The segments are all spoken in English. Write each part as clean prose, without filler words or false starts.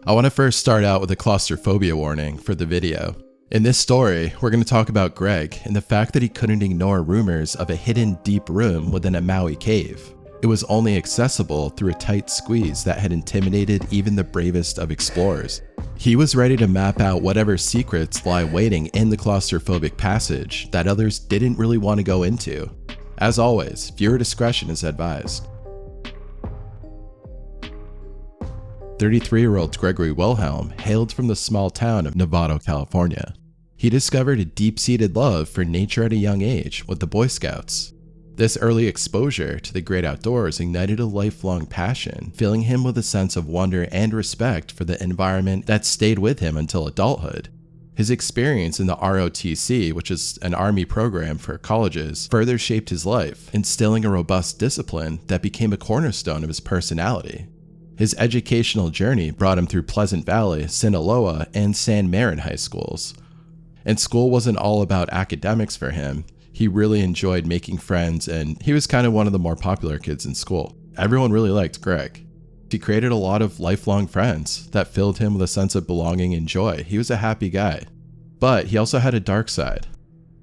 I want to first start out with a claustrophobia warning for the video. In this story, we're going to talk about Greg and the fact that he couldn't ignore rumors of a hidden deep room within a Maui cave. It was only accessible through a tight squeeze that had intimidated even the bravest of explorers. He was ready to map out whatever secrets lie waiting in the claustrophobic passage that others didn't really want to go into. As always, viewer discretion is advised. 33-year-old Gregory Wilhelm hailed from the small town of Novato, California. He discovered a deep-seated love for nature at a young age with the Boy Scouts. This early exposure to the great outdoors ignited a lifelong passion, filling him with a sense of wonder and respect for the environment that stayed with him until adulthood. His experience in the ROTC, which is an army program for colleges, further shaped his life, instilling a robust discipline that became a cornerstone of his personality. His educational journey brought him through Pleasant Valley, Sinaloa, and San Marin high schools. And school wasn't all about academics for him. He really enjoyed making friends, and he was kind of one of the more popular kids in school. Everyone really liked Greg. He created a lot of lifelong friends that filled him with a sense of belonging and joy. He was a happy guy. But he also had a dark side.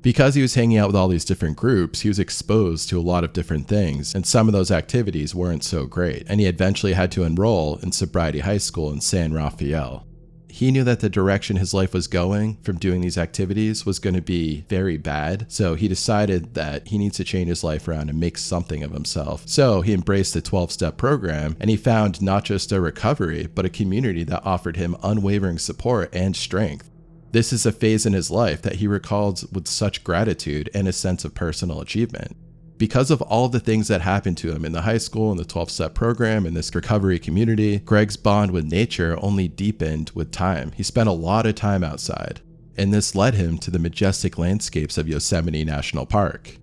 Because he was hanging out with all these different groups, he was exposed to a lot of different things, and some of those activities weren't so great, and he eventually had to enroll in Sobriety High School in San Rafael. He knew that the direction his life was going from doing these activities was going to be very bad, so he decided that he needs to change his life around and make something of himself. So he embraced the 12-step program, and he found not just a recovery, but a community that offered him unwavering support and strength. This is a phase in his life that he recalled with such gratitude and a sense of personal achievement. Because of all the things that happened to him in the high school and the 12-step program and this recovery community, Greg's bond with nature only deepened with time. He spent a lot of time outside, and this led him to the majestic landscapes of Yosemite National Park.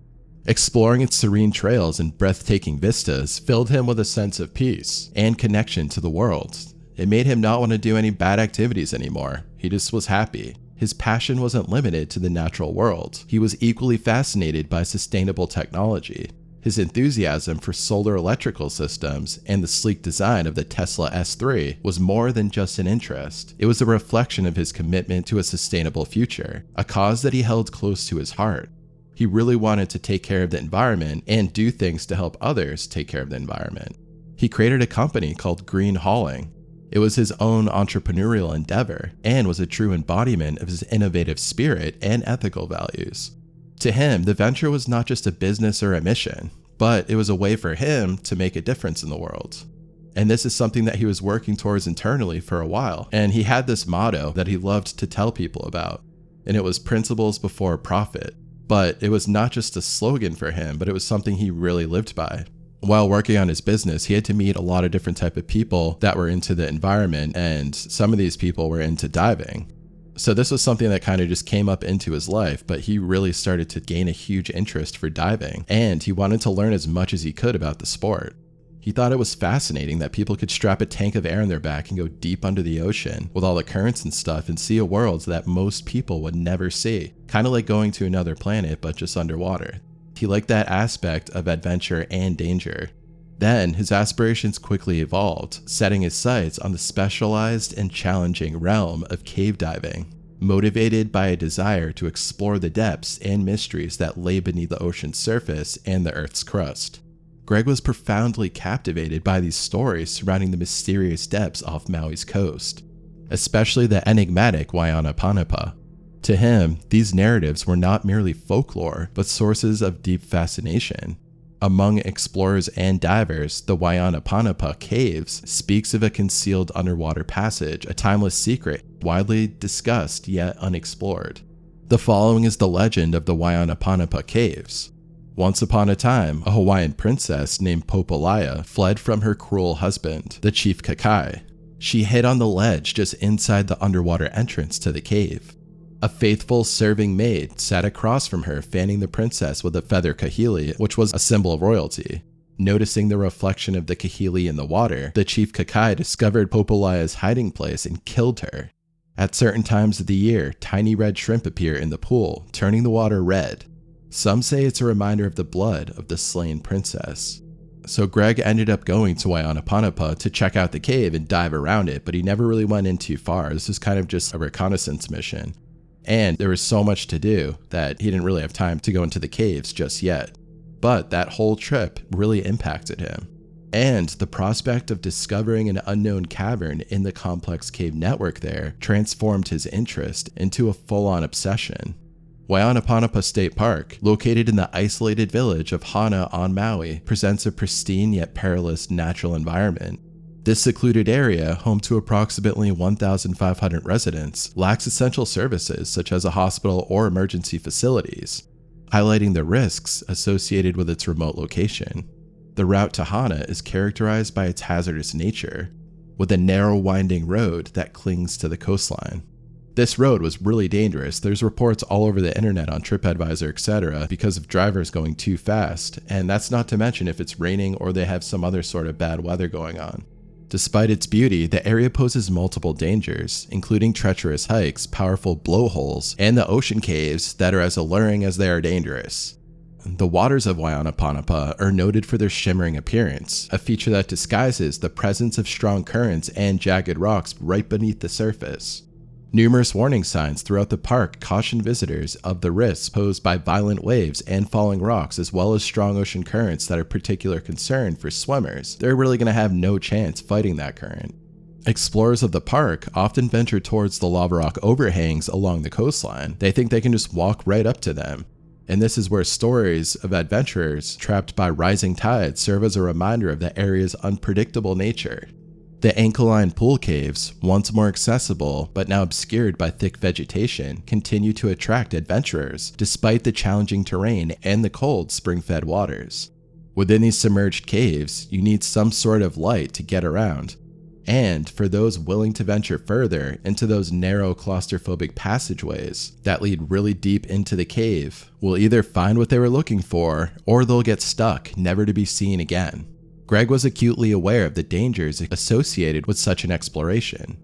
Exploring its serene trails and breathtaking vistas filled him with a sense of peace and connection to the world. It made him not want to do any bad activities anymore. He just was happy. His passion wasn't limited to the natural world. He was equally fascinated by sustainable technology. His enthusiasm for solar electrical systems and the sleek design of the Tesla S3 was more than just an interest. It was a reflection of his commitment to a sustainable future, a cause that he held close to his heart. He really wanted to take care of the environment and do things to help others take care of the environment. He created a company called Green Hauling. It was his own entrepreneurial endeavor and was a true embodiment of his innovative spirit and ethical values. To him, the venture was not just a business or a mission, but it was a way for him to make a difference in the world. And this is something that he was working towards internally for a while. And he had this motto that he loved to tell people about, and it was principles before profit. But it was not just a slogan for him, but it was something he really lived by. While working on his business, he had to meet a lot of different type of people that were into the environment, and some of these people were into diving. So this was something that kind of just came up into his life, but he really started to gain a huge interest for diving, and he wanted to learn as much as he could about the sport. He thought it was fascinating that people could strap a tank of air on their back and go deep under the ocean with all the currents and stuff and see a world that most people would never see. Kind of like going to another planet, but just underwater. He liked that aspect of adventure and danger. Then, his aspirations quickly evolved, setting his sights on the specialized and challenging realm of cave diving, motivated by a desire to explore the depths and mysteries that lay beneath the ocean's surface and the Earth's crust. Greg was profoundly captivated by these stories surrounding the mysterious depths off Maui's coast, especially the enigmatic Wana Panapa. To him, these narratives were not merely folklore, but sources of deep fascination. Among explorers and divers, the Wana Panapa Caves speaks of a concealed underwater passage, a timeless secret, widely discussed yet unexplored. The following is the legend of the Wana Panapa Caves. Once upon a time, a Hawaiian princess named Popolaya fled from her cruel husband, the chief Kakai. She hid on the ledge just inside the underwater entrance to the cave. A faithful serving maid sat across from her, fanning the princess with a feather kahili, which was a symbol of royalty. Noticing the reflection of the kahili in the water, the chief Kakai discovered Popolaya's hiding place and killed her. At certain times of the year, tiny red shrimp appear in the pool, turning the water red. Some say it's a reminder of the blood of the slain princess. So Greg ended up going to Panapa to check out the cave and dive around it, but he never really went in too far. This was kind of just a reconnaissance mission. And there was so much to do that he didn't really have time to go into the caves just yet. But that whole trip really impacted him. And the prospect of discovering an unknown cavern in the complex cave network there transformed his interest into a full-on obsession. Panapa State Park, located in the isolated village of Wana on Maui, presents a pristine yet perilous natural environment. This secluded area, home to approximately 1,500 residents, lacks essential services such as a hospital or emergency facilities, highlighting the risks associated with its remote location. The route to Wana is characterized by its hazardous nature, with a narrow winding road that clings to the coastline. This road was really dangerous. There's reports all over the internet on TripAdvisor, etc., because of drivers going too fast, and that's not to mention if it's raining or they have some other sort of bad weather going on. Despite its beauty, the area poses multiple dangers, including treacherous hikes, powerful blowholes, and the ocean caves that are as alluring as they are dangerous. The waters of Panapa are noted for their shimmering appearance, a feature that disguises the presence of strong currents and jagged rocks right beneath the surface. Numerous warning signs throughout the park caution visitors of the risks posed by violent waves and falling rocks, as well as strong ocean currents that are of particular concern for swimmers. They're really going to have no chance fighting that current. Explorers of the park often venture towards the lava rock overhangs along the coastline. They think they can just walk right up to them. And this is where stories of adventurers trapped by rising tides serve as a reminder of the area's unpredictable nature. The ankle-line pool caves, once more accessible but now obscured by thick vegetation, continue to attract adventurers despite the challenging terrain and the cold spring-fed waters. Within these submerged caves, you need some sort of light to get around. And for those willing to venture further into those narrow claustrophobic passageways that lead really deep into the cave, will either find what they were looking for or they'll get stuck, never to be seen again. Greg was acutely aware of the dangers associated with such an exploration.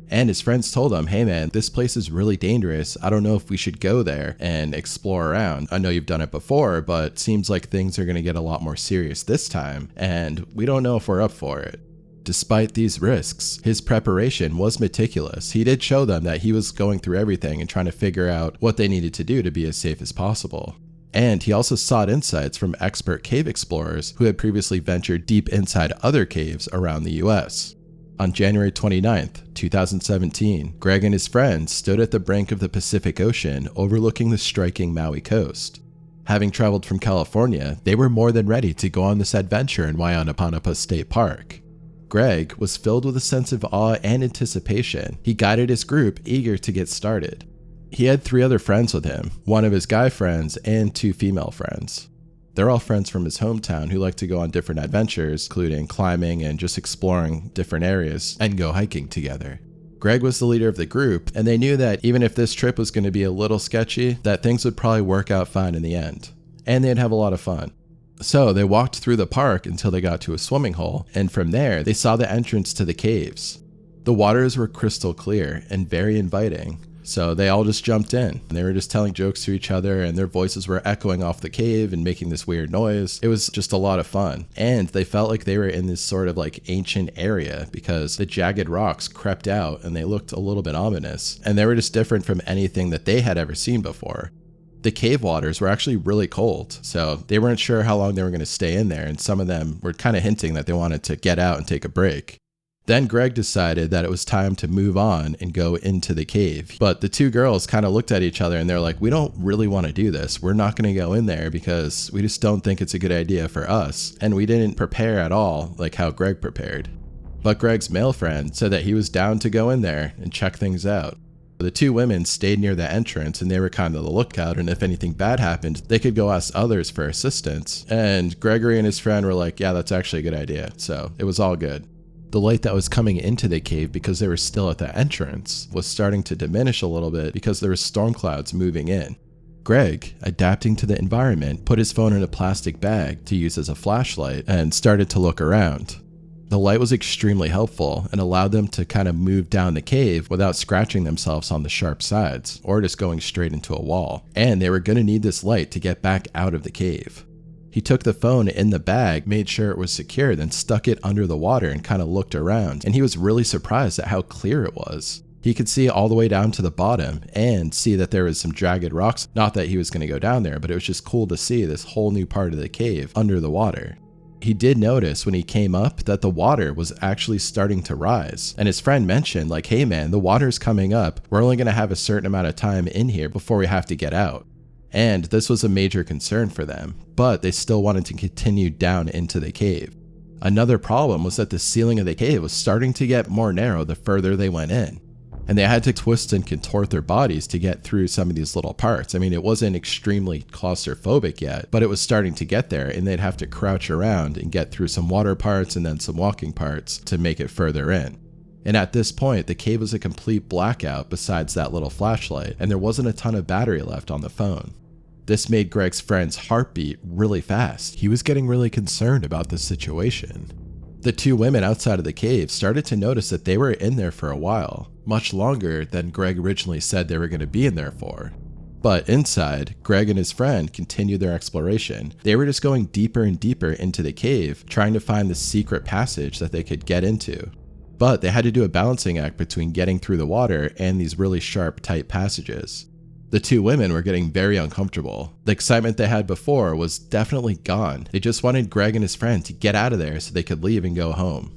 And his friends told him, hey man, this place is really dangerous. I don't know if we should go there and explore around. I know you've done it before, but it seems like things are going to get a lot more serious this time, and we don't know if we're up for it. Despite these risks, his preparation was meticulous. He did show them that he was going through everything and trying to figure out what they needed to do to be as safe as possible. And he also sought insights from expert cave explorers who had previously ventured deep inside other caves around the US. On January 29th, 2017, Greg and his friends stood at the brink of the Pacific Ocean overlooking the striking Maui coast. Having traveled from California, they were more than ready to go on this adventure in Panapa State Park. Greg was filled with a sense of awe and anticipation. He guided his group, eager to get started. He had 3 other friends with him, one of his guy friends and 2 female friends. They're all friends from his hometown who like to go on different adventures, including climbing and just exploring different areas and go hiking together. Greg was the leader of the group, and they knew that even if this trip was going to be a little sketchy, that things would probably work out fine in the end. And they'd have a lot of fun. So they walked through the park until they got to a swimming hole, and from there they saw the entrance to the caves. The waters were crystal clear and very inviting. So they all just jumped in. They were just telling jokes to each other, and their voices were echoing off the cave and making this weird noise. It was just a lot of fun. And they felt like they were in this sort of like ancient area because the jagged rocks crept out and they looked a little bit ominous. And they were just different from anything that they had ever seen before. The cave waters were actually really cold, so they weren't sure how long they were going to stay in there, and some of them were kind of hinting that they wanted to get out and take a break. Then Greg decided that it was time to move on and go into the cave. But the 2 girls kind of looked at each other and they're like, we don't really want to do this. We're not going to go in there because we just don't think it's a good idea for us. And we didn't prepare at all like how Greg prepared. But Greg's male friend said that he was down to go in there and check things out. The 2 women stayed near the entrance and they were kind of the lookout, and if anything bad happened, they could go ask others for assistance. And Gregory and his friend were like, yeah, that's actually a good idea. So it was all good. The light that was coming into the cave, because they were still at the entrance, was starting to diminish a little bit because there were storm clouds moving in. Greg, adapting to the environment, put his phone in a plastic bag to use as a flashlight and started to look around. The light was extremely helpful and allowed them to kind of move down the cave without scratching themselves on the sharp sides or just going straight into a wall. And they were going to need this light to get back out of the cave. He took the phone in the bag, made sure it was secure, then stuck it under the water and kind of looked around, and he was really surprised at how clear it was. He could see all the way down to the bottom and see that there was some jagged rocks. Not that he was going to go down there, but it was just cool to see this whole new part of the cave under the water. He did notice when he came up that the water was actually starting to rise. And his friend mentioned like, hey man, the water's coming up. We're only going to have a certain amount of time in here before we have to get out. And this was a major concern for them, but they still wanted to continue down into the cave. Another problem was that the ceiling of the cave was starting to get more narrow the further they went in. And they had to twist and contort their bodies to get through some of these little parts. I mean, it wasn't extremely claustrophobic yet, but it was starting to get there, and they'd have to crouch around and get through some water parts and then some walking parts to make it further in. And at this point, the cave was a complete blackout besides that little flashlight, and there wasn't a ton of battery left on the phone. This made Greg's friend's heartbeat really fast. He was getting really concerned about the situation. The two women outside of the cave started to notice that they were in there for a while, much longer than Greg originally said they were going to be in there for. But inside, Greg and his friend continued their exploration. They were just going deeper and deeper into the cave, trying to find the secret passage that they could get into. But they had to do a balancing act between getting through the water and these really sharp, tight passages. The two women were getting very uncomfortable. The excitement they had before was definitely gone. They just wanted Greg and his friend to get out of there so they could leave and go home.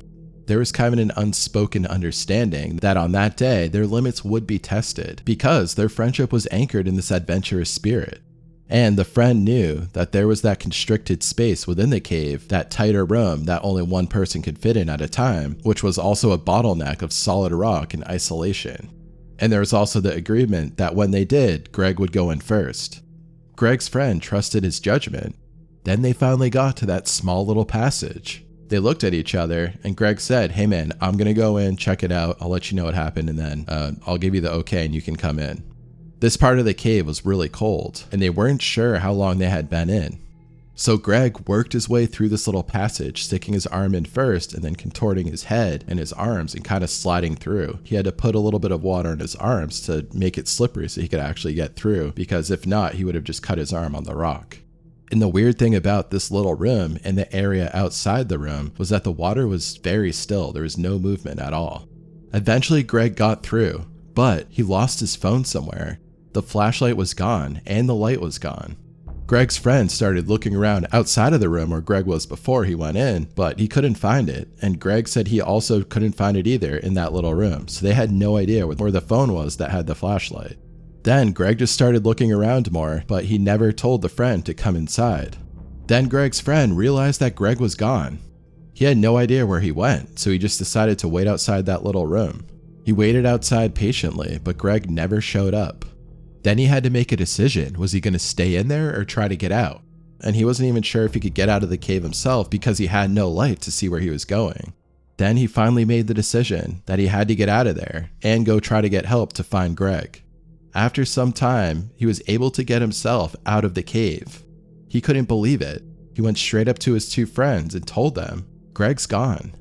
There was kind of an unspoken understanding that on that day, their limits would be tested because their friendship was anchored in this adventurous spirit. And the friend knew that there was that constricted space within the cave, that tighter room that only one person could fit in at a time, which was also a bottleneck of solid rock and isolation. And there was also the agreement that when they did, Greg would go in first. Greg's friend trusted his judgment. Then they finally got to that small little passage. They looked at each other and Greg said, hey man, I'm gonna go in, check it out, I'll let you know what happened, and then I'll give you the okay and you can come in. This part of the cave was really cold and they weren't sure how long they had been in. So Greg worked his way through this little passage, sticking his arm in first and then contorting his head and his arms and kind of sliding through. He had to put a little bit of water in his arms to make it slippery so he could actually get through, because if not, he would have just cut his arm on the rock. And the weird thing about this little room and the area outside the room was that the water was very still. There was no movement at all. Eventually Greg got through, but he lost his phone somewhere. The flashlight was gone and the light was gone. Greg's friend started looking around outside of the room where Greg was before he went in, but he couldn't find it. And Greg said he also couldn't find it either in that little room. So they had no idea where the phone was that had the flashlight. Then Greg just started looking around more, but he never told the friend to come inside. Then Greg's friend realized that Greg was gone. He had no idea where he went, so he just decided to wait outside that little room. He waited outside patiently, but Greg never showed up. Then he had to make a decision. Was he going to stay in there or try to get out? And he wasn't even sure if he could get out of the cave himself because he had no light to see where he was going. Then he finally made the decision that he had to get out of there and go try to get help to find Greg. After some time, he was able to get himself out of the cave. He couldn't believe it. He went straight up to his two friends and told them, Greg's gone.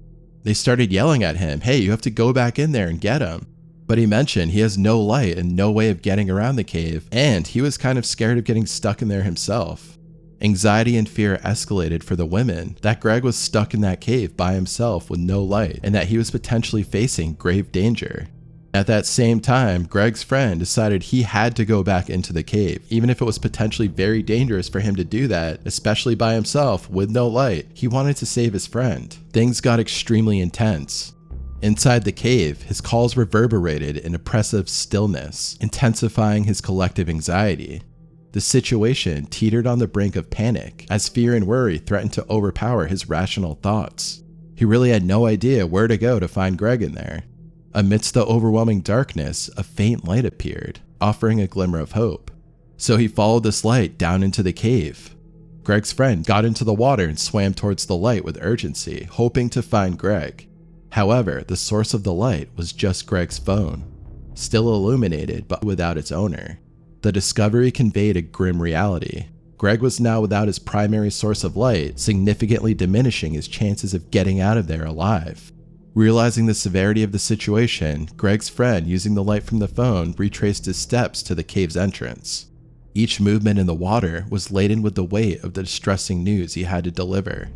They started yelling at him, hey, you have to go back in there and get him. But he mentioned he has no light and no way of getting around the cave, and he was kind of scared of getting stuck in there himself. Anxiety and fear escalated for the women that Greg was stuck in that cave by himself with no light and that he was potentially facing grave danger. At that same time, Greg's friend decided he had to go back into the cave, even if it was potentially very dangerous for him to do that, especially by himself with no light. He wanted to save his friend. Things got extremely intense. Inside the cave, his calls reverberated in oppressive stillness, intensifying his collective anxiety. The situation teetered on the brink of panic as fear and worry threatened to overpower his rational thoughts. He really had no idea where to go to find Greg in there. Amidst the overwhelming darkness, a faint light appeared, offering a glimmer of hope. So he followed this light down into the cave. Greg's friend got into the water and swam towards the light with urgency, hoping to find Greg. However, the source of the light was just Greg's phone, still illuminated but without its owner. The discovery conveyed a grim reality. Greg was now without his primary source of light, significantly diminishing his chances of getting out of there alive. Realizing the severity of the situation, Greg's friend, using the light from the phone, retraced his steps to the cave's entrance. Each movement in the water was laden with the weight of the distressing news he had to deliver.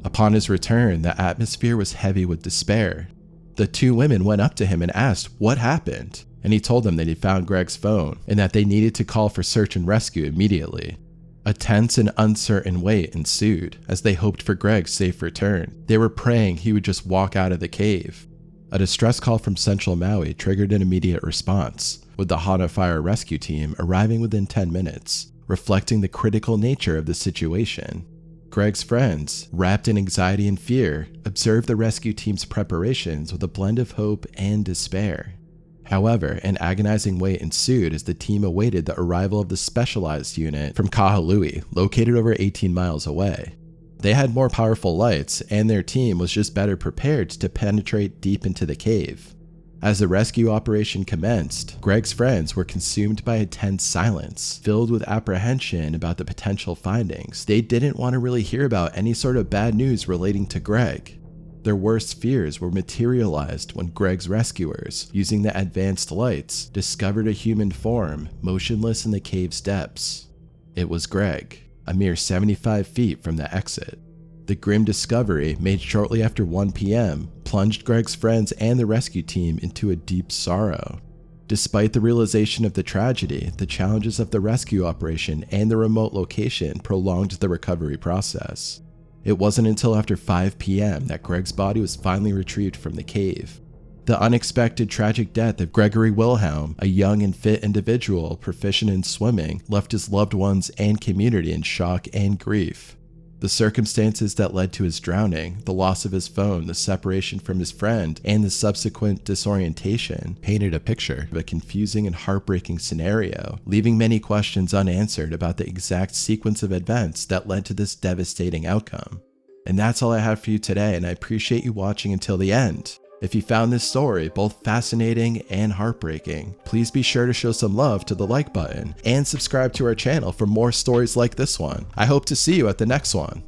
Upon his return, the atmosphere was heavy with despair. The two women went up to him and asked what happened, and he told them that he found Greg's phone and that they needed to call for search and rescue immediately. A tense and uncertain wait ensued as they hoped for Greg's safe return. They were praying he would just walk out of the cave. A distress call from Central Maui triggered an immediate response, with the Wana Fire Rescue Team arriving within 10 minutes, reflecting the critical nature of the situation. Greg's friends, wrapped in anxiety and fear, observed the rescue team's preparations with a blend of hope and despair. However, an agonizing wait ensued as the team awaited the arrival of the specialized unit from Kahului, located over 18 miles away. They had more powerful lights, and their team was just better prepared to penetrate deep into the cave. As the rescue operation commenced, Greg's friends were consumed by a tense silence, filled with apprehension about the potential findings. They didn't want to really hear about any sort of bad news relating to Greg. Their worst fears were materialized when Greg's rescuers, using the advanced lights, discovered a human form motionless in the cave's depths. It was Greg, a mere 75 feet from the exit. The grim discovery, made shortly after 1 p.m., plunged Greg's friends and the rescue team into a deep sorrow. Despite the realization of the tragedy, the challenges of the rescue operation and the remote location prolonged the recovery process. It wasn't until after 5 p.m. that Greg's body was finally retrieved from the cave. The unexpected tragic death of Gregory Wilhelm, a young and fit individual proficient in swimming, left his loved ones and community in shock and grief. The circumstances that led to his drowning, the loss of his phone, the separation from his friend, and the subsequent disorientation painted a picture of a confusing and heartbreaking scenario, leaving many questions unanswered about the exact sequence of events that led to this devastating outcome. And that's all I have for you today, and I appreciate you watching until the end. If you found this story both fascinating and heartbreaking, please be sure to show some love to the like button and subscribe to our channel for more stories like this one. I hope to see you at the next one.